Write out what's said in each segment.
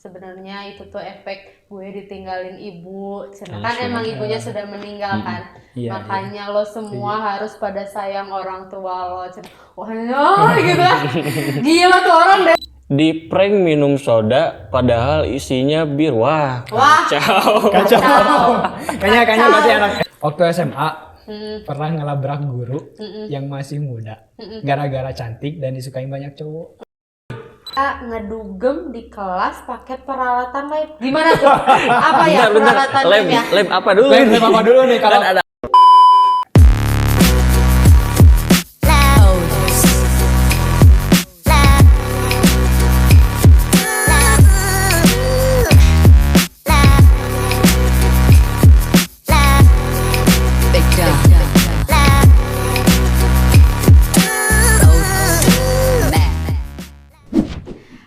sebenarnya itu tuh efek gue ditinggalin ibu. Kan emang ibunya sudah meninggal kan. Makanya lo semua harus pada sayang orang tua lo. Wah, gitu. Gila tuh orang deh. Di prank minum soda padahal isinya bir. Wah, kacau. Kayaknya berarti anak waktu SMA pernah ngelabrak guru yang masih muda gara-gara cantik dan disukain banyak cowok. Ngedugem di kelas pakai peralatan lab. Gimana tuh? Apa ya peralatan lab ya? Lab apa dulu? Lab apa dulu nih kalau Kan ada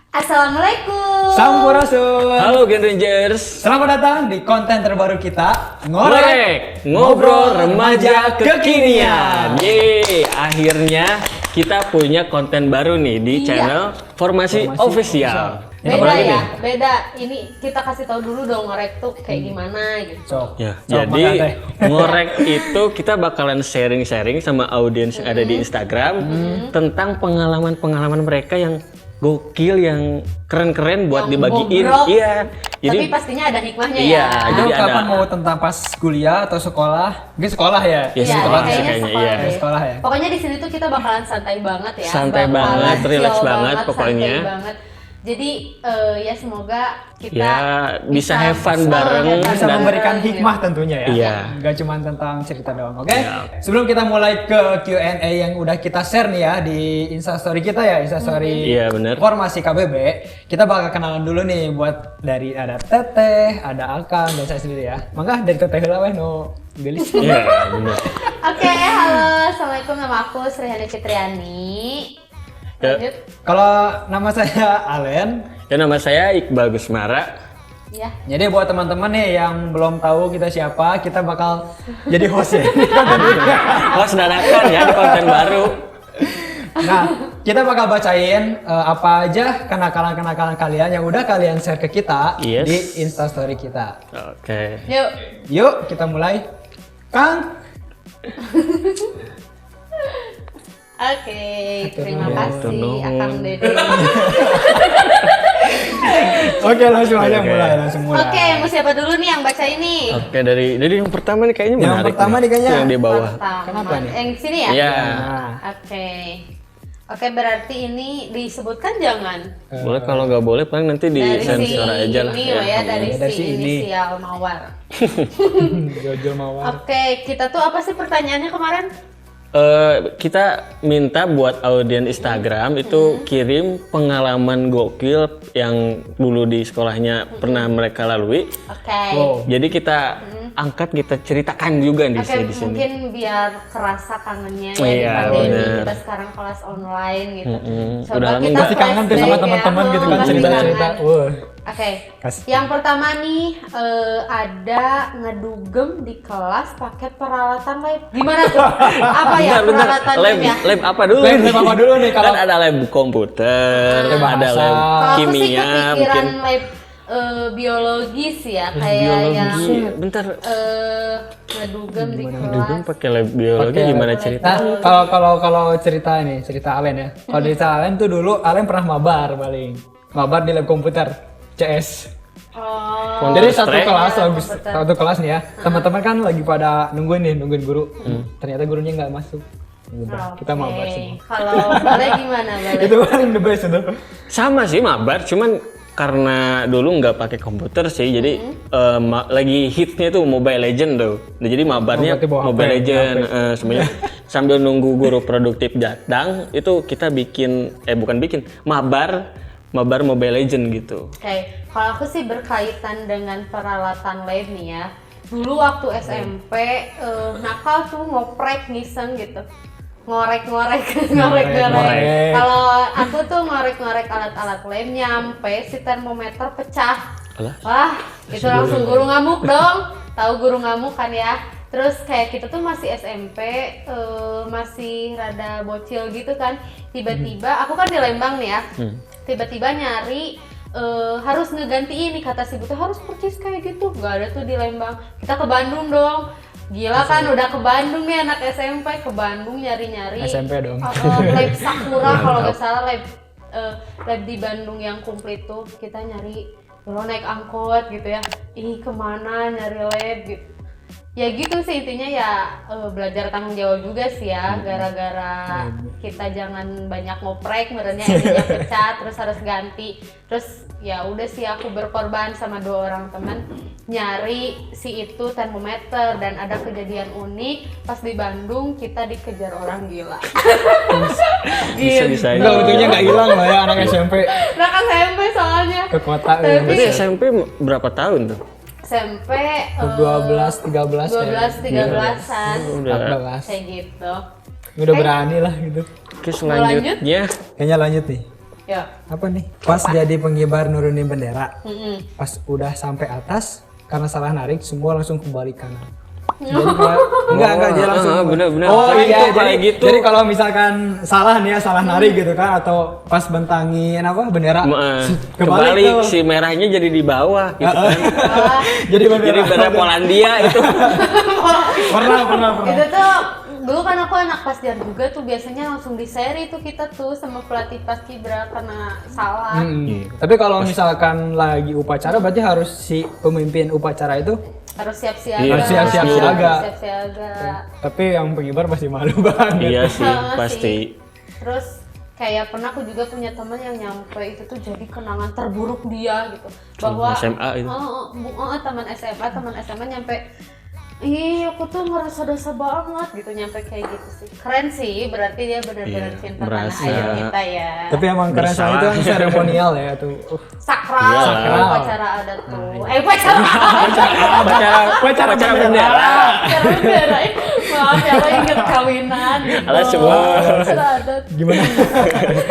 Assalamualaikum. Sampurasun. Halo Gen Rangers. Selamat datang di konten terbaru kita, Ngorek, ngobrol remaja kekinian. Yeay, akhirnya kita punya konten baru nih di channel Formasi Official. Beda ya, beda. Ini kita kasih tahu dulu dong ngorek tuh kayak gimana gitu. Ya, jadi ngorek itu kita bakalan sharing-sharing sama audiens yang ada di Instagram tentang pengalaman-pengalaman mereka yang gokil, yang keren-keren buat dibagiin. Iya. Tapi pastinya ada hikmahnya iya, ya. jadi kapan ada mau tentang pas kuliah atau sekolah? Mungkin sekolah ya. Ya, sekolah sih kayaknya kayaknya, sekolah iya. deh. Sekolah ya. Pokoknya di sini tuh kita bakalan santai banget ya. Santai Bakalan banget, chill relax banget pokoknya. Santai banget. Jadi ya semoga kita ya bisa have fun bareng Bisa dan memberikan hikmah tentunya ya. Iya. Gak cuma tentang cerita doang. Oke. Iya. Sebelum kita mulai ke Q&A yang udah kita share nih ya di Instastory kita ya, Instastory Iya, bener. Formasi KBB, kita bakal kenalan dulu nih buat dari ada Teteh, ada Alkan dan saya sendiri ya. Mangga dari Teteh lah weh no gelis. Iya, benar. Oke, halo. Assalamualaikum, nama aku Srihani Fitriani. Ya. Lanjut. Kalau nama saya Alen. Ya, nama saya Iqbal Gusmara. Ya. Jadi buat teman-teman nih yang belum tahu kita siapa, kita bakal jadi host ya. Host dadakan ya di konten baru. Nah, kita bakal bacain apa aja kenakalan-kenakalan kalian yang udah kalian share ke kita Yes. di Instastory kita. Oke. Yuk. Yuk, kita mulai. Kang. Oke, terima nuhun. kasih Nuhun. Akang Dede. Oke, langsung aja Oke. mulai, langsung mulai. Oke, mau siapa dulu nih yang baca ini? Oke, dari yang pertama nih kayaknya Yang menarik. pertama nih kayaknya. Yang di bawah. Pertama. Kenapa nih? Yang sini ya? Iya. Nah, Oke. Oke, berarti ini disebutkan jangan. Boleh, kalau nggak boleh paling nanti di Dari si sensor aja lah. ini ya, dari Dari si si ini. inisial Mawar. Jojo Mawar. Oke, kita tuh apa sih pertanyaannya kemarin? Kita minta buat audien Instagram itu kirim pengalaman gokil yang dulu di sekolahnya pernah mereka lalui. Oke. Wow. Jadi kita angkat, kita ceritakan juga di Oke, di sini. mungkin biar kerasa kangennya ya Iya, di pandemi bener. kita sekarang kelas online gitu. Udah lama kita nggak- Pasti kangen tuh sama flashback teman-teman ya. gitu kan Pasti cerita-cerita. kangen. Wah. Oke, Kasih. yang pertama nih ada ngedugem di kelas pakai peralatan lab. Gimana tuh? Apa ya Bentar, peralatan lab, lab ya? lab apa dulu? Lab apa dulu nih kalau Kan ada lab komputer, Lab ada bahasa. lab Kalau aku sih kimia, kepikiran mungkin lab biologis ya, kayak biologi. yang Bentar, ngedugem di dulu kelas. pakai lab biologi Pakai gimana lab. cerita? Nah, kalau cerita ini, cerita Alen ya. Kalau cerita Alen tuh dulu Alen pernah mabar paling. Mabar di lab komputer CS. Oh, Jadi satu Strike. kelas, Iya, habis komputer. satu kelas nih ya. Teman-teman kan lagi pada nungguin guru. Ternyata gurunya nggak masuk. Udah, kita oke. mabar semua. Kalau boleh gimana, boleh? Itu paling the best itu. Sama sih mabar, cuman karena dulu nggak pakai komputer sih, jadi lagi hitsnya tuh Mobile Legend tuh. Nah, jadi mabarnya berarti bawa Mobile HP, Legend, semuanya sambil nunggu guru produktif datang, itu kita mabar Mobile Legend gitu. Oke, kalau aku sih berkaitan dengan peralatan lab nih ya. Dulu waktu SMP nakal tuh ngoprek ngiseng gitu. Ngorek-ngorek. Kalau aku tuh ngorek-ngorek alat-alat lab nyampe si termometer pecah. Alah. Wah, itu langsung guru ngamuk dong. Tahu guru ngamuk kan ya? Terus kayak kita tuh masih SMP, masih rada bocil gitu kan. Tiba-tiba, aku kan di Lembang nih ya. Tiba-tiba nyari harus ngeganti ini, kata si Butuh harus percis kayak gitu, nggak ada tuh di Lembang. Kita ke Bandung dong, gila kan udah ke Bandung nih anak SMP, ke Bandung nyari-nyari SMP dong. lab Sakura kalau nggak salah, lab di Bandung yang komplit tuh kita nyari, lo naik angkot gitu ya, kemana nyari lab gitu. Ya gitu sih intinya ya, belajar tanggung jawab juga sih ya, gara-gara kita jangan banyak ngoprek, merenya ininya pecah terus harus ganti. Terus ya udah sih aku berkorban sama 2 orang teman nyari si itu termometer, dan ada kejadian unik pas di Bandung kita dikejar orang gila. Bisa-bisa aja. Enggak, untungnya nggak hilang lah ya anak SMP Nah kan SMP soalnya ke kota. Berarti SMP berapa tahun tuh? SMP 12, 13 13-an Udah. kayak gitu. Udah berani lah gitu. Oke, selanjutnya Kayaknya lanjut nih. Ya. Apa nih? Pas jadi pengibar nurunin bendera. Mm-mm. Pas udah sampai atas, karena salah narik, semua langsung kembali kanan. Jadi kayak enggak dia langsung. bener-bener. Oh Kayak iya, gitu, kayak jadi, gitu. jadi kalau misalkan salah nih ya, salah narik gitu kan, atau pas bentangin apa bendera Kebalik tuh. si merahnya jadi di bawah gitu kan. Jadi Jadi bendera Polandia itu. pernah. Itu tuh dulu kan aku anak pasjar juga tuh, biasanya langsung di-seri tuh kita tuh sama pelatih paskibra karena salah. Tapi kalau misalkan lagi upacara, berarti harus si pemimpin upacara itu Harus siap-siaga. Iya, harus siap-siaga. Siap-siaga. Tapi yang pengibar pasti malu banget. Iya sih, Sama pasti. sih. Terus kayak pernah aku juga punya teman yang nyampe itu tuh jadi kenangan terburuk dia gitu, bahwa SMA itu. teman SMA nyampe, aku tuh ngerasa dosa banget gitu nyampe kayak gitu sih. Keren sih, berarti dia benar-benar Iya, cinta tanah merasa. air kita ya. Tapi emang keren soalnya itu kan seremonial ya tuh. Sakral, Iya. upacara adat tuh. Upacara Pacara bendera. bendera. Maaf ya, lo inget kawinan. Alah, semua. Upacara adat. Gimana?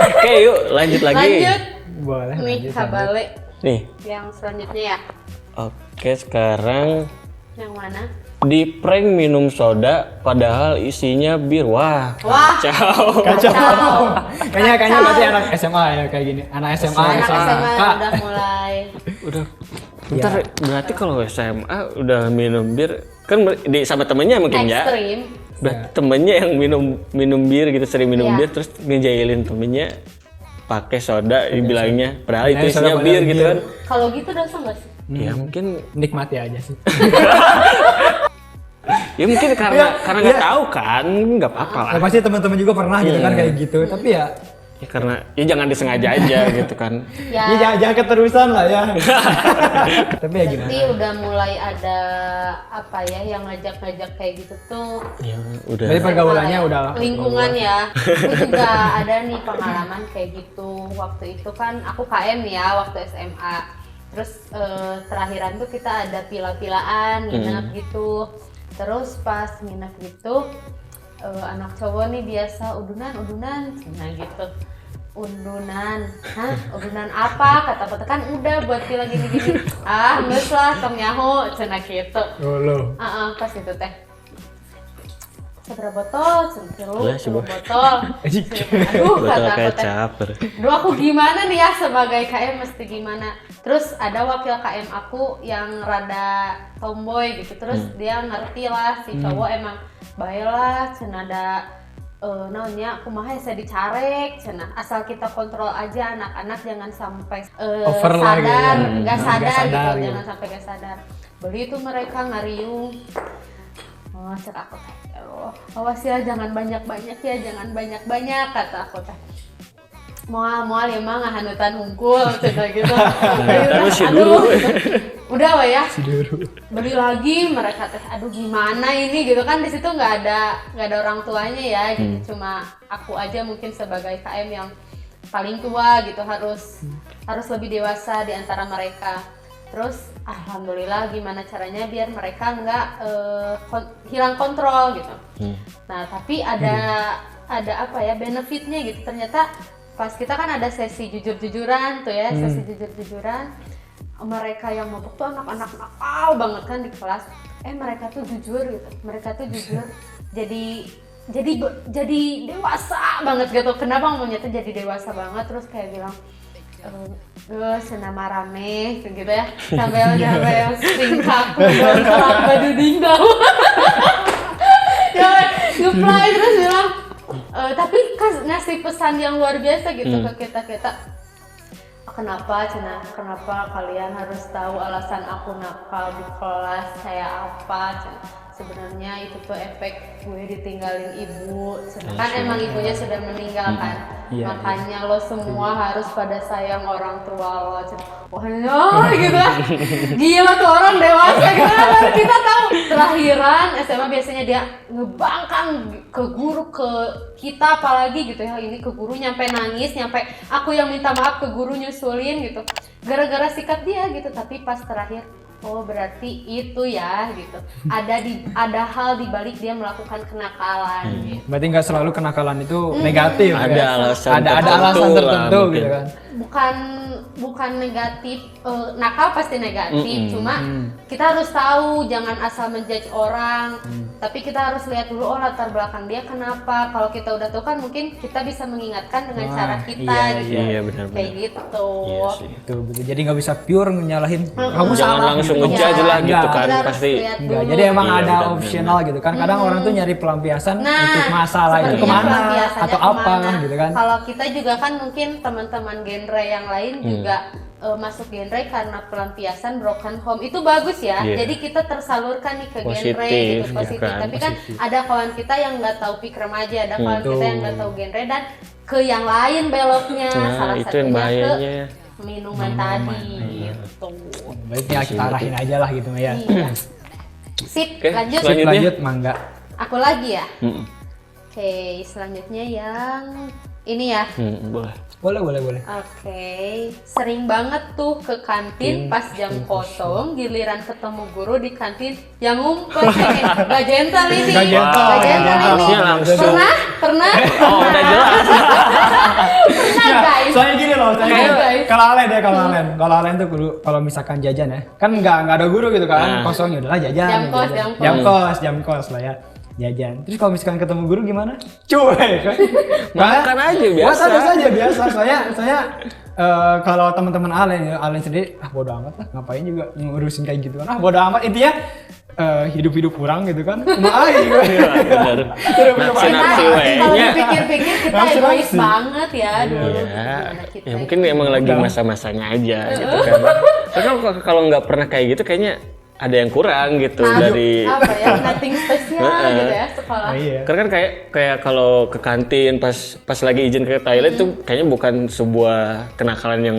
Oke, yuk lanjut lagi. Lanjut Boleh. nih lanjut. Kabale Nih. yang selanjutnya ya. Oke, sekarang Yang mana? di prank minum soda padahal isinya bir. Wah, Wah. kacau. Kayaknya berarti anak SMA ya kayak gini. Anak SMA. Anak SMA Kak, udah mulai. Udah. Bentar, berarti kalau SMA udah minum bir kan sama temennya mungkin ya. Ekstrim. Udah temennya yang minum bir gitu, sering minum Iya. bir, terus ngejailin temennya pakai soda dibilangnya padahal Ya, itu isinya soda bir padahal gitu bir. kan. Kalau gitu dosa nggak sih? Ya mungkin nikmati aja sih. ya mungkin karena nggak tahu kan, nggak apa-apa lah. Ya, pasti teman-teman juga pernah gitu kan kayak gitu. Tapi ya Ya karena ya jangan disengaja aja gitu kan. Ya. jangan keterusan lah ya. Tapi ya gimana? Berarti udah mulai ada apa ya yang ngajak-ngajak kayak gitu tuh. Ya udah. Jadi pergaulannya udah Lingkungan ya. Aku juga ada nih pengalaman kayak gitu. Waktu itu kan aku KM ya waktu SMA. Terus terakhiran tuh kita ada pila-pilaan nginep gitu. Terus pas nginep gitu anak cowok nih biasa udunan nah gitu. Udunan apa kata kan udah buat pila gini nges lah tong nyaho cenah gitu. Loh. Pas itu teh seberapa botol, Lah, si sepuluh Boy. botol. Aduh, Botol kata aku teh. kecap. Duh, aku gimana nih ya sebagai KM mesti gimana? Terus ada wakil KM aku yang rada tomboy gitu. Terus dia ngerti lah si cowok emang baiklah cenada naonnya kumaha saya dicarek cenah. Asal kita kontrol aja anak-anak jangan sampai Over lah gitu sadar, ya. nggak sadar gitu, gitu. jangan sampai nggak sadar. Beli itu mereka ngariung. Oh, cek aku teh, ya Allah, awas ya jangan banyak-banyak ya, jangan banyak-banyak kata aku teh. Moal ya mah ngahanutan hungkul cerita gitu. Terus si dulu. Udah wah ya. Beli lagi mereka teh, aduh gimana ini gitu kan, di situ nggak ada orang tuanya ya, jadi cuma aku aja mungkin sebagai KM yang paling tua gitu, harus lebih dewasa di antara mereka. Terus alhamdulillah gimana caranya biar mereka nggak hilang kontrol gitu. Nah tapi ada apa ya benefitnya gitu, ternyata pas kita kan ada sesi jujur-jujuran tuh ya, sesi jujur-jujuran, mereka yang mabuk tuh anak-anak nakal banget kan di kelas, mereka tuh jujur gitu, jadi dewasa banget gitu. Kenapa ngomongnya tuh jadi dewasa banget, terus kayak bilang senama rame gitu ya, sampai singkap dongkrak baju dingdang. Ya ngeplay terus bilang tapi ngasih pesan yang luar biasa gitu ke kita. Kenapa kalian harus tahu alasan aku nakal di kelas kayak apa? Sebenarnya itu tuh efek gue ditinggalin ibu, sedangkan emang ibunya sudah meninggal kan. Makanya lo semua harus pada sayang orang tua lo. Wah gitu lah. Gila tuh orang dewasa gitu kan. Kita tahu terakhiran SMA biasanya dia ngebangkang ke guru, ke kita apalagi gitu ya. Ini ke guru nyampe nangis, nyampe aku yang minta maaf ke guru nyusulin gitu. Gara-gara sikap dia gitu, tapi pas terakhir oh berarti itu ya gitu. Ada hal di balik dia melakukan kenakalan. Gitu. Berarti nggak selalu kenakalan itu negatif. Ada ya? alasan ada alasan tertentu gitu kan. Bukan negatif, nakal pasti negatif, cuma kita harus tahu jangan asal menjudge orang, tapi kita harus lihat dulu latar belakang dia kenapa. Kalau kita udah tahu kan mungkin kita bisa mengingatkan dengan cara kita gitu. Iya, benar. Kayak gitu. Iya sih. Jadi nggak bisa pure nyalahin kamu Jangan salah. langsung gitu. ngejudge lah gitu Kita kan harus pasti. lihat Enggak, dulu. jadi emang Iya, ada benar-benar. opsional gitu kan. Kadang orang tuh nyari pelampiasan Nah, untuk masalah itu sebenarnya kemana pelampiasannya atau apa kemana. gitu kan. Kalau kita juga kan mungkin teman-teman genre yang lain juga masuk genre karena pelampiasan broken home itu bagus ya. Iya. Jadi kita tersalurkan nih ke Positif, genre gitu, ya positif. kan? Tapi kan ada kawan kita yang nggak tahu pik remaja, ada kawan kita yang nggak tahu genre dan ke yang lain beloknya. Nah, Salah itu yang satunya bahayanya. ke minuman tadi gitu. Berarti ya kita arahin aja lah gitu ya. Iya. Sip, Oke, lanjut. selanjutnya. Lanjut mangga. Aku lagi ya. Mm-mm. Oke, selanjutnya yang ini ya. Boleh. Boleh. Oke, sering banget tuh ke kantin pas jam kosong, giliran ketemu guru di kantin yang ngumpet. Gak gentle ini. Gak gentle, Gak gentle ini. Harusnya langsung. Pernah? Oh, udah jelas. Pernah guys. Soalnya gini loh, Ayo, guys. kalau Alen tuh dulu kalau misalkan jajan ya, kan nggak ada guru gitu kan, Nah. kosong ya udahlah jajan. Jam kos. Lah ya. Jajan. Terus kalau misalkan ketemu guru gimana? Cuek kan? Makan aja biasa. Makan aja biasa. Saya kalau teman-teman Alen sendiri bodo amat lah, ngapain juga ngurusin kayak gitu kan. Bodo amat, intinya hidup kurang gitu kan. Cuma gitu. Bener. Naksi-naksi Kalau wehnya. dipikir-pikir kita Naksi-naksi. egois banget ya dulu. Ya, Gimana kita ya mungkin emang lagi masa-masanya aja gitu kan. Tapi kalau nggak pernah kayak gitu kayaknya ada yang kurang gitu dari apa ya, nothing spesial gitu ya sekolah. Iya. karena kan kayak kalau ke kantin pas lagi izin ke toilet tuh kayaknya bukan sebuah kenakalan yang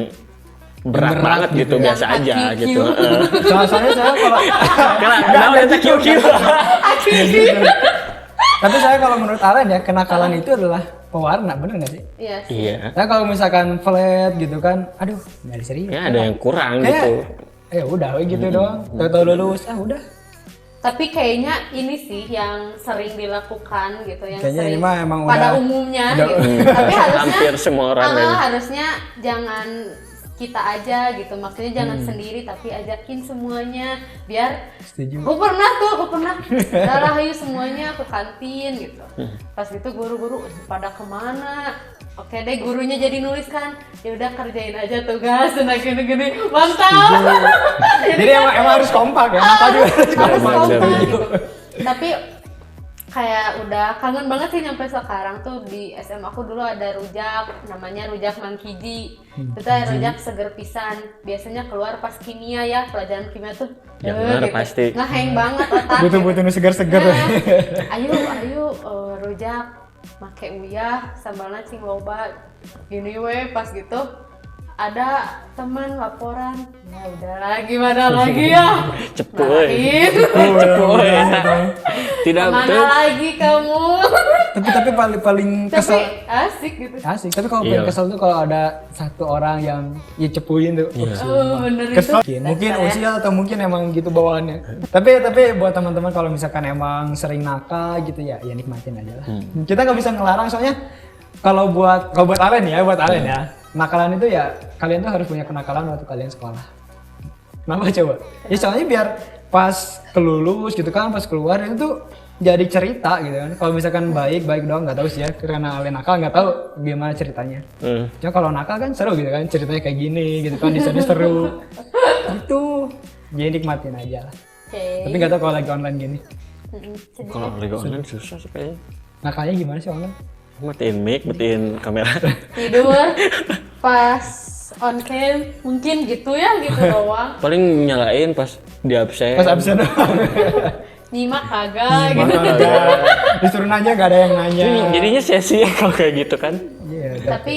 berat banget gitu, ya. biasa Yang aja AQQ. gitu. Soalnya saya kalau Kenapa udah QQ? tapi saya kalau menurut Alen ya, kenakalan itu adalah pewarna, bener nggak sih? Iya sih. Iya. Nah kalau misalkan flat gitu kan, aduh nggak serius. Ya ada yang kurang Kayak, gitu. udah gitu doang. Tahu lulus, udah. Tapi kayaknya ini sih yang sering dilakukan gitu, yang Kayaknya sering ini mah emang pada udah- umumnya udah- gitu. Tapi harusnya Hampir semua orang ya. harusnya jangan kita aja gitu, maksudnya jangan sendiri tapi ajakin semuanya biar Setuju. aku pernah darah ayo semuanya ke kantin gitu. Pas gitu guru-guru pada kemana, oke deh gurunya jadi nulis kan, ya udah kerjain aja tugas dan gini mantap. Jadi emang harus kompak ya, nakal juga harus Harus kompak. kompak Setuju. gitu. Tapi kayak udah kangen banget sih nyampe sekarang tuh. Di SMA aku dulu ada rujak, namanya rujak Mangkiji. Itu rujak seger pisan. Biasanya keluar pas kimia ya, pelajaran kimia tuh. Ya benar, pasti. Ngeheng banget otak. Butuh nu seger-seger. Nah, ayo rujak make uyah sambalna cing loba. Gini we pas gitu ada teman laporan, ya udahlah gimana lagi ya, Cepu euy. Marahin. Cepu euy. Tidak Mana betul. lagi kamu? tapi paling Tapi kesel. asik gitu. Asik, tapi kalau Iya. paling kesel tuh kalau ada satu orang yang cepuin tuh. Oh, bener Kesel. itu. Mungkin Dasar ya. usia atau mungkin emang gitu bawaannya. Tapi buat teman-teman kalau misalkan emang sering nakal gitu ya nikmatin aja lah. Kita nggak bisa ngelarang, soalnya kalau buat Alen ya, nakalan itu ya kalian tuh harus punya kenakalan waktu kalian sekolah. Kenapa coba? Ya soalnya biar pas kelulus gitu kan, pas keluar itu tuh jadi cerita gitu kan. Kalau misalkan baik doang nggak tahu sih ya, karena Ale nakal nggak tahu gimana ceritanya. Cuma kalau nakal kan seru gitu kan, ceritanya kayak gini gitu kan, desainnya seru. Gitu. Jadi nikmatin aja lah. Tapi nggak tahu kalau lagi online gini. Kalau lagi online susah sih kayaknya. Nakalnya gimana sih online? Matiin mic, matiin kamera. Tidur pas on cam mungkin gitu ya, gitu doang. Paling nyalain pas di absen. Pas absen doang. Nyimak kagak gitu. Disuruh nanya nggak ada yang nanya. Jadinya sia-sia kalau kayak gitu kan. Iya. Tapi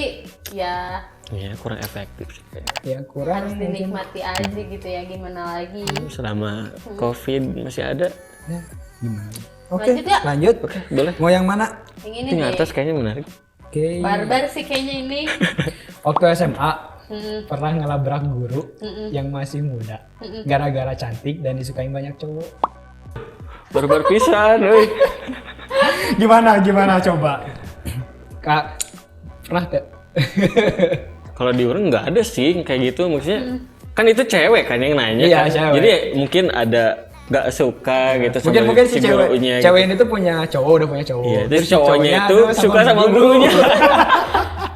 ya Iya, kurang efektif sih kayaknya. Ya kurang. harus dinikmati aja gitu ya, gimana lagi. Selama COVID masih ada. Ya, gimana? Oke, Lanjut ya? lanjut. Boleh. Mau yang mana? Yang ini Ini nih, atas kayaknya menarik. Oke. barbar sih kayaknya ini. Waktu SMA pernah ngelabrak guru yang masih muda, gara-gara cantik dan disukai banyak cowok. Barbar pisan, euy. Gimana coba? Kak, pernah gak? Kalau di orang nggak ada sih kayak gitu, maksudnya kan itu cewek kan yang nanya Iya, kan. cewek. Jadi mungkin ada nggak suka gitu sama Mungkin si cewek, gurunya gitu. cewek ini tuh punya cowok, udah punya cowok. Iya, terus Terus si cowoknya itu tuh suka sama gurunya.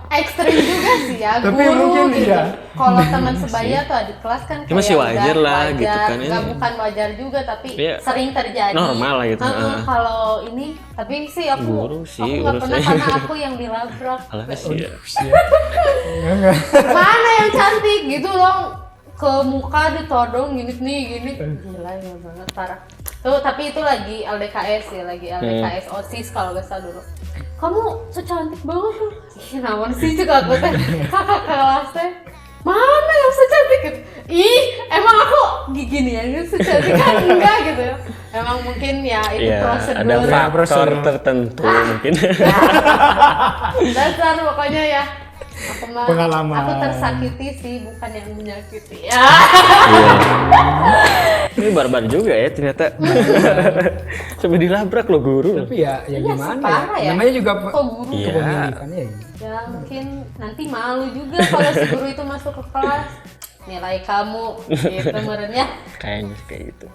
Ekstrim juga sih ya, Tapi guru mungkin gitu. iya. Kalau teman sebaya tuh adik kelas kan Ya masih kayak wajar udah lah gitu kan, Nggak, ini. bukan wajar juga tapi Iya. sering terjadi. Normal lah gitu. Kalau ini, tapi sih aku Guru sih, aku nggak pernah urusnya. karena aku yang dilabrak. Alah sih ya. Enggak. Mana yang cantik gitu dong, ke muka ditodong gini nih gini. Gila ya banget parah. Tuh tapi itu lagi LDKS ya, lagi LDKS OSIS kalau nggak salah dulu. Kamu secantik banget tuh. Ih, namun sih juga aku teh kakak kelas teh. Mana yang secantik gitu? Ih, emang aku gini ya, secantik kan enggak gitu ya. Emang mungkin ya itu Iya, prosedur. ada faktor prosedur. tertentu mungkin. Dasar pokoknya ya. Aku mah, Pengalaman. aku tersakiti sih, bukan yang menyakiti ya. Iya. Ini barbar juga ya ternyata. Sampai dilabrak loh guru. Tapi ya Iya, gimana parah ya. Namanya juga Kok guru? Iya. kepemilikan ya. Ya mungkin nanti malu juga kalau si guru itu masuk ke kelas. Nilai kamu gitu merenya. Kayaknya sih kayak gitu.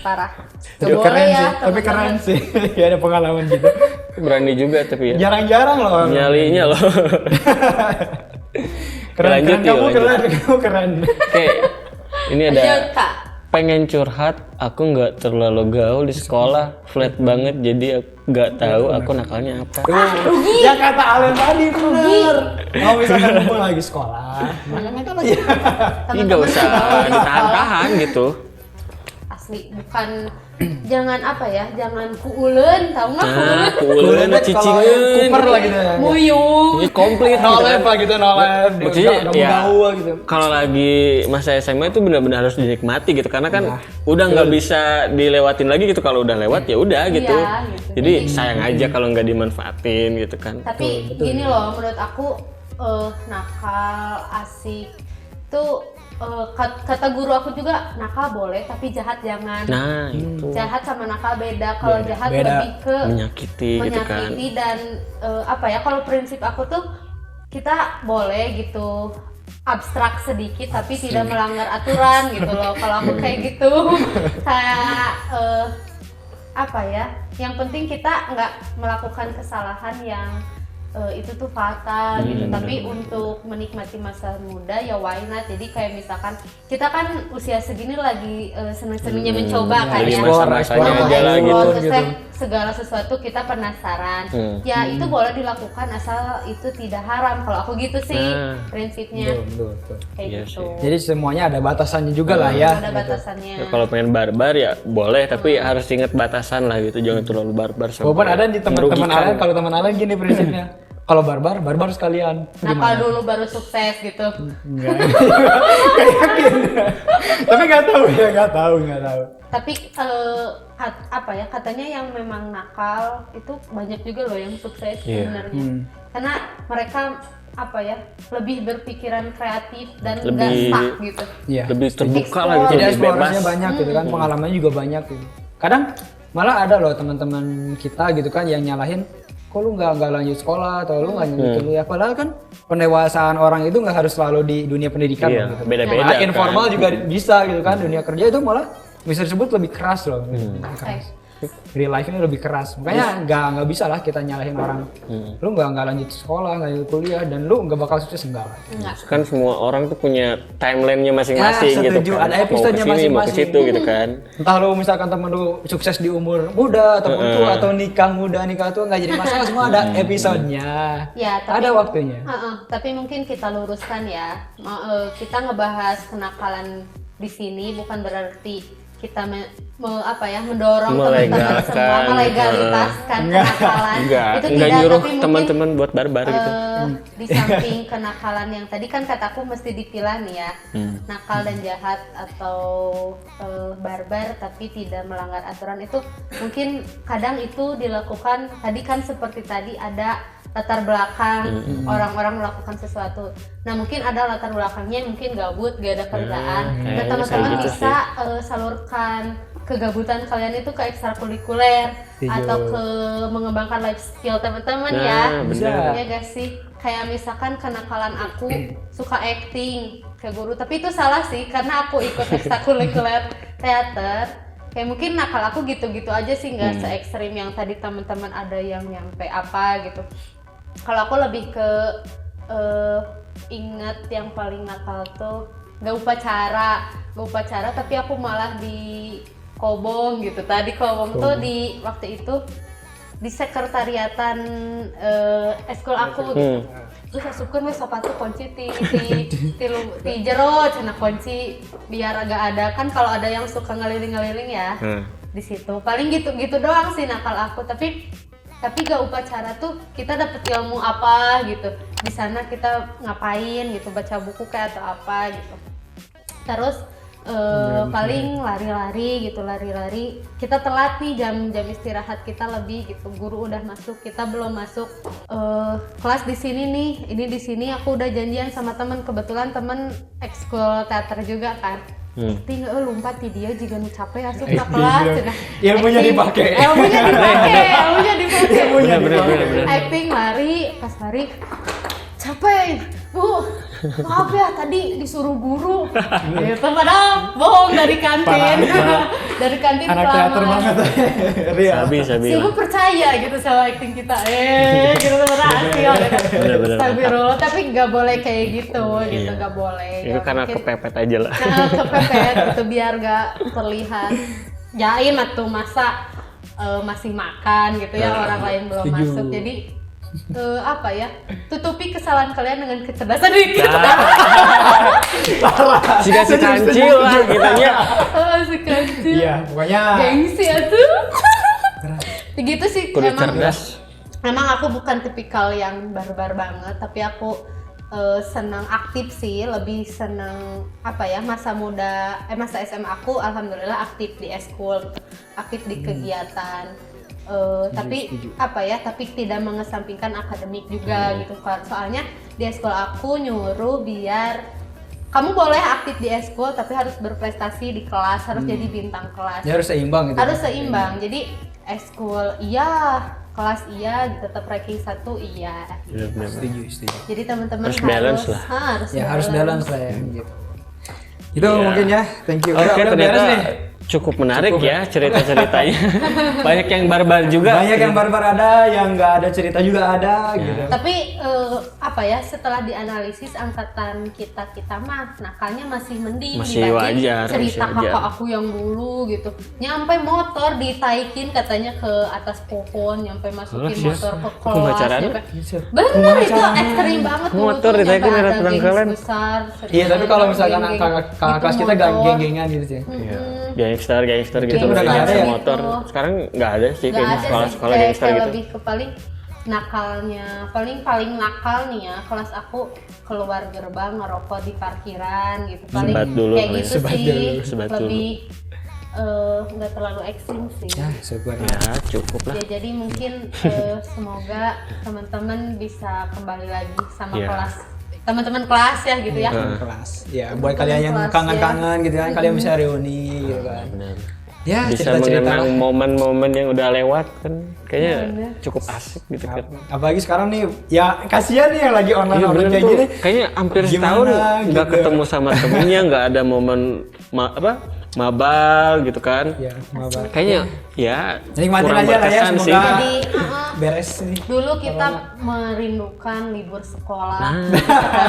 Parah. Tapi Gak boleh keren ya, sih, tapi keren sih. Ya ada pengalaman gitu. Berani juga tapi ya. Jarang-jarang loh. Nyalinya loh. Keren, Lanjut keren. Kamu yuk, keren, kamu keren. Oke. Ini ada Lanjut, Kak. pengen curhat, aku nggak terlalu gaul di sekolah, flat banget jadi aku nggak tahu aku nakalnya apa. Rugi. Ya kata Alen tadi bener. Kalau misalkan ngumpul lagi sekolah, makanya kan aja. Ini Teman-teman nggak usah kalau di sekolah, ditahan-tahan gitu. asli bukan jangan apa ya, jangan kuuleun, tahu nggak kuuleun? Kuuleun cicingeun. Kuper lah gitu ya. Muyung. Ini komplit No gitu kan. live lah gitu, no live. Maksudnya Nggak ya, gaul gitu. kalau lagi masa SMA itu benar-benar harus dinikmati gitu karena kan udah nggak bisa dilewatin lagi gitu, kalau udah lewat ya udah gitu. Iya, gitu. Jadi sayang aja kalau nggak dimanfaatin gitu kan. Tapi gini loh, menurut aku nakal, asik tuh kata guru aku juga nakal boleh tapi jahat jangan. Nah itu Jahat sama nakal beda. Kalau jahat beda. lebih ke menyakiti gitu kan. menyakiti dan apa ya, kalau prinsip aku tuh kita boleh gitu abstrak sedikit tapi tidak melanggar aturan gitu loh. Kalau aku kayak gitu kayak apa ya, yang penting kita nggak melakukan kesalahan yang itu tuh fatal gitu, tapi untuk menikmati masa muda ya why not. Jadi kayak misalkan kita kan usia segini lagi seneng-senengnya mencoba kan Lagi ya, masa-masanya Explore, aja lah gitu. Terus segala sesuatu kita penasaran, ya itu boleh dilakukan asal itu tidak haram. Kalau aku gitu sih Nah. prinsipnya Betul. kayak Iya gitu. Jadi semuanya ada batasannya juga lah ya. Ada batasannya. Ya, kalau pengen barbar ya boleh, tapi harus ingat batasan lah gitu, jangan terlalu barbar sampai Walaupun ada di teman-teman merugikan. Alen, kalau teman Alen gini prinsipnya. Kalau barbar sekalian. Nakal dulu baru sukses gitu. Enggak. Gak yakin. Tapi nggak tahu. Tapi apa ya, katanya yang memang nakal itu banyak juga loh yang sukses sebenarnya. Karena mereka apa ya, lebih berpikiran kreatif dan nggak Lebih- stuck gitu. Iya. lebih terbuka lah Explore. gitu, Jadi lebih bebas. eksplorasinya banyak gitu kan, pengalamannya juga banyak gitu. Kadang malah ada loh teman-teman kita gitu kan yang nyalahin, kok lu nggak lanjut sekolah atau lu nggak lanjut kuliah. Padahal kan pendewasaan orang itu nggak harus selalu di dunia pendidikan Iya, loh, gitu. beda-beda Malah kan. informal juga bisa gitu kan, dunia kerja itu malah bisa disebut lebih keras loh. Lebih keras. real life ini lebih keras. Makanya nggak bisa lah kita nyalahin orang. Lu nggak lanjut sekolah, nggak lanjut kuliah, dan lu nggak bakal sukses enggak. Kan semua orang tuh punya timelinenya masing-masing gitu setuju. kan. Ada episodenya mau kesini, mau masing-masing. ke situ gitu kan. Entah lu misalkan temen lu sukses di umur muda ataupun tua atau nikah muda nikah tua, nggak jadi masalah, semua ada episodenya. Ya, tapi, ada waktunya. Tapi mungkin kita luruskan ya. Kita ngebahas kenakalan di sini bukan berarti kita mendorong teman-teman semua melegalitaskan kenakalan. Enggak tidak, nyuruh tapi mungkin, teman-teman buat barbar gitu. Di samping kenakalan yang tadi kan kataku mesti dipilah nih ya, nakal dan jahat atau barbar tapi tidak melanggar aturan, itu mungkin kadang itu dilakukan tadi kan seperti tadi ada latar belakang orang-orang melakukan sesuatu. Nah mungkin ada latar belakangnya mungkin gabut, gak ada kerjaan. Dan teman-teman gitu bisa salurkan kegabutan kalian itu ke ekstrakurikuler atau ke mengembangkan life skill teman-teman ya. Benar. Ya gak sih? Kayak misalkan kenakalan aku suka acting kayak guru, tapi itu salah sih karena aku ikut ekstrakurikuler teater. Kayak mungkin nakal aku gitu-gitu aja sih, nggak se-ekstrim yang tadi teman-teman ada yang nyampe apa gitu. Kalau aku lebih ke ingat yang paling nakal tuh gak upacara tapi aku malah di kobong gitu. Tadi kobong tuh di waktu itu di sekretariatan eskul aku gitu. Terus asupkeun we sepatu kunci ti jero cenah kunci biar agak ada kan, kalau ada yang suka ngeliling-ngeliling ya. Di situ paling gitu doang sih nakal aku, tapi gak upacara tuh kita dapet ilmu apa gitu. Di sana kita ngapain gitu, baca buku kayak atau apa gitu. Terus paling lari-lari kita telat nih jam istirahat kita lebih gitu, guru udah masuk kita belum masuk. Kelas di sini nih, ini di sini aku udah janjian sama temen, kebetulan temen ekskul teater juga kan. Tinggal lompat di dia jika nu capek asup ke kelas cenah. Ilmunya dipakai. Bener. Acting lari, pas lari capek. Bu, maaf ya tadi disuruh guru. Gitu padahal bohong dari kantin. Dari kantin Anak teater banget. Sabi. Siapa percaya gitu sama acting kita. Gitu berhasil. Bener. Astagfirullah, tapi nggak boleh kayak gitu, gitu nggak boleh. Itu karena mungkin, kepepet aja lah. kepepet gitu biar nggak terlihat jaim atau masa masih makan gitu ya, orang lain belum masuk. Jadi tutupi kesalahan kalian dengan kecerdasan dikit. Si kancil lah gitunya. Si kancil. Iya, pokoknya gengsi atuh. Begitu sih. Kudu cerdas. Memang aku bukan tipikal yang barbar banget, tapi aku senang aktif sih, lebih senang masa SMA aku alhamdulillah aktif di eskul, aktif di kegiatan. Tapi tapi tidak mengesampingkan akademik juga gitu. Soalnya di eskul aku nyuruh biar kamu boleh aktif di eskul tapi harus berprestasi di kelas, harus jadi bintang kelas. Ya harus seimbang gitu. Harus seimbang. Jadi eskul iya, kelas iya, tetap ranking 1 iya. Setuju. Jadi teman-teman Harus balance lah. Harus balance lah ya gitu. Itu mungkin ya. Thank you. Oke, Udah beres nih. Cukup menarik ya cerita-ceritanya. Banyak yang barbar juga. Banyak yang barbar ada, yang nggak ada cerita juga ada gitu. Tapi setelah dianalisis angkatan kita mah nakalnya masih mending masih dibanding wajar, cerita masih wajar. kakak aku yang dulu gitu. Nyampe motor ditaikin katanya ke atas pohon, nyampe masukin motor ke kelas. Bener itu ekstrim banget dulu. Motor ditaikin nyampe ada ada penangkalan. gengs besar. Iya, tapi kalau misalkan kakak kelas kita geng-gengan gitu sih. Gangster gitu, udah nggak ada ya? motor. Sekarang nggak ada sih Nggak kayaknya ada sekolah-sekolah sih, gangster kayak gitu. lebih ke paling nakalnya, paling nakal nih ya, kelas aku keluar gerbang ngerokok di parkiran gitu, paling Sebat dulu kayak kali ya. gitu Sebat sih, dulu. Sebat dulu. lebih nggak terlalu ekstrim sih. Ya, syukur Ya cukup lah. Ya jadi mungkin semoga teman-teman bisa kembali lagi sama Iya. kelas, teman-teman kelas ya gitu ya. kelas. Ya, buat kalian yang Kelas, kangen-kangen gitu kan, kalian bisa reuni gitu kan. Benar. Ya, bisa cerita-cerita mengenang lah. momen-momen yang udah lewat kan kayaknya Bener. cukup asik gitu kan. Apalagi sekarang nih, ya kasihan nih yang lagi online Iya bener kayak tuh, gini. kayaknya hampir Gimana setahun nggak gitu. ketemu sama temennya, nggak ada momen mabal gitu kan. Ya, maaf. Kayaknya ya Nikmatin kurang aja lah ya, berkesan sih. semoga Jadi beres nih. dulu kita merindukan libur sekolah.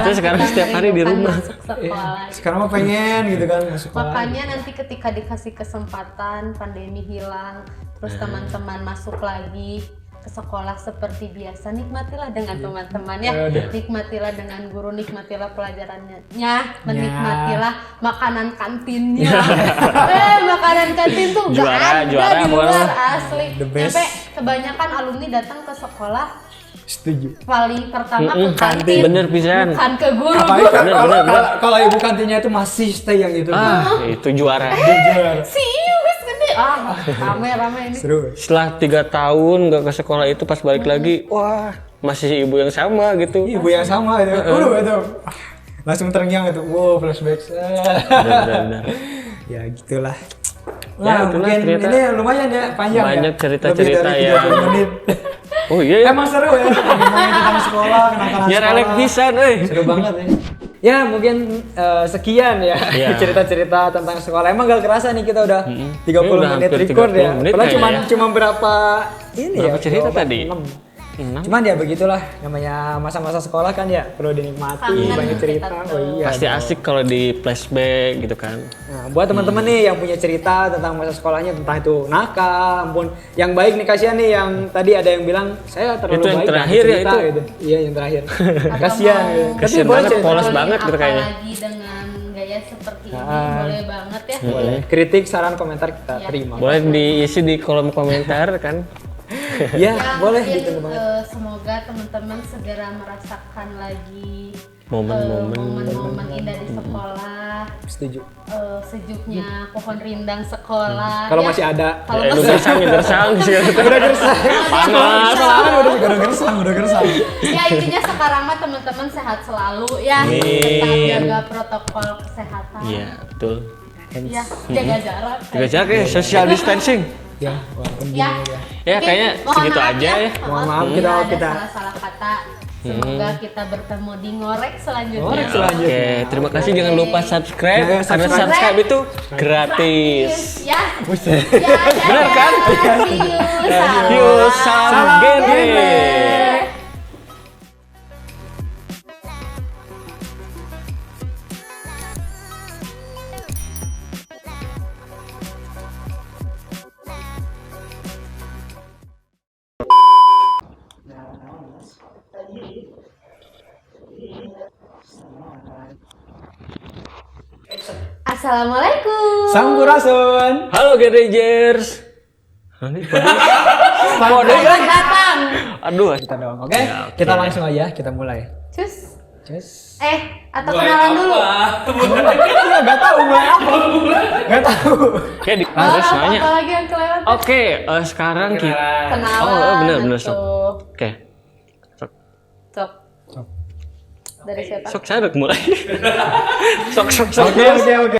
Terus sekarang kita setiap hari di merindukan rumah. masuk sekolah. Sekarang mah pengen gitu kan masuk sekolah. Makanya nanti ketika dikasih kesempatan pandemi hilang, terus teman-teman masuk lagi ke sekolah seperti biasa, nikmatilah dengan teman-teman ya, nikmatilah dengan guru, nikmatilah pelajarannya, menikmatilah makanan kantinnya. Makanan kantin tuh gak Juara, ada juara di luar pokoknya. asli. The best. Sampai kebanyakan alumni datang ke sekolah Setuju. paling pertama ke kantin, bener pisan. bukan ke guru. Apalagi Bener, bener. kalau ibu kantinnya itu masih stay yang itu. Itu juara. Jujur. Si Iu guys gede. Rame-rame ini. Seru. Setelah 3 tahun nggak ke sekolah itu pas balik lagi, wah masih ibu yang sama gitu. Ibu yang sama itu. Itu. Langsung terngiang itu. Wow, flashback. Benar-benar. Ya gitulah. Ya, Wah, itulah mungkin cerita. ini lumayan ya, panjang Banyak ya. cerita-cerita Lebih dari ya. 30 menit. Oh iya ya. Emang seru ya, ngomongin tentang sekolah, kenakalan Biar sekolah. elek pisan euy. Seru banget ya. Ya mungkin sekian ya Iya. cerita-cerita tentang sekolah. Emang gak kerasa nih kita udah 30 Ini udah menit hampir record 30 ya. menit Padahal kayaknya. cuma berapa ini Berapa ya? cerita berapa? tadi? 6. 6. Cuman ya begitulah namanya masa-masa sekolah kan ya, perlu dinikmati, Kangen banyak cerita. kita Oh tuh. iya. Pasti asik kalau di flashback gitu kan. Nah, buat teman-teman nih yang punya cerita tentang masa sekolahnya, entah itu nakal, ampun, yang baik nih kasihan nih yang tadi ada yang bilang saya terlalu Itu yang baik terakhir dalam ya cerita," itu? gitu. Iya yang terakhir. Atau Kasihan. mau- gitu. Tapi Kasihan boleh banget, cerita. polos banget gitu kayaknya. Apalagi dengan gaya seperti ini, Ah. boleh banget ya. Boleh. Kritik, saran, komentar kita Iya. terima. Boleh diisi di kolom komentar kan. Ya, Ya, boleh mungkin, ditunggu banget. semoga teman-teman segera merasakan lagi Momen-momen. momen-momen indah di sekolah, Setuju. sejuknya pohon rindang sekolah. Kalau ya. masih ada. Kalau Lu masih gersang ya gersang sih. Udah gersang. Panas. Sekolahan udah gersang. ya intinya sekarang mah teman-teman sehat selalu ya, Amin. tetap jaga protokol kesehatan. Iya, betul. Ya, jaga jarak. Jaga jarak ya, social distancing. Ya, walaupun Ya, gini ya. Ya, Oke, kayaknya mohon segitu maaf aja ya. Mohon maaf, Bila kita- ada kita- salah-salah kata. Semoga kita bertemu di ngorek selanjutnya. Ngorek Ya, selanjutnya. Oke, terima kasih. Jangan lupa subscribe, Ya, karena subscribe. subscribe itu gratis. Ya. Buset. Ya, Bener kan? See you. Thank you, salam genre. Assalamualaikum. Sampurasun. Halo Gerejers. Kode Selamat datang. Aduh, Kita doang. Oke, Ya, oke. kita langsung aja, kita mulai. Cus. Cus. Atau kenalan dulu. Gak tahu mulai apa. Gak tahu. kayak di harus nanya. Apalagi yang kelewat. Oke, sekarang kita. Kenalan. Oh, bener atuh. sok. Oke, sok. Sok. Dari siapa? Sok saya udah mulai. Sok. Oke.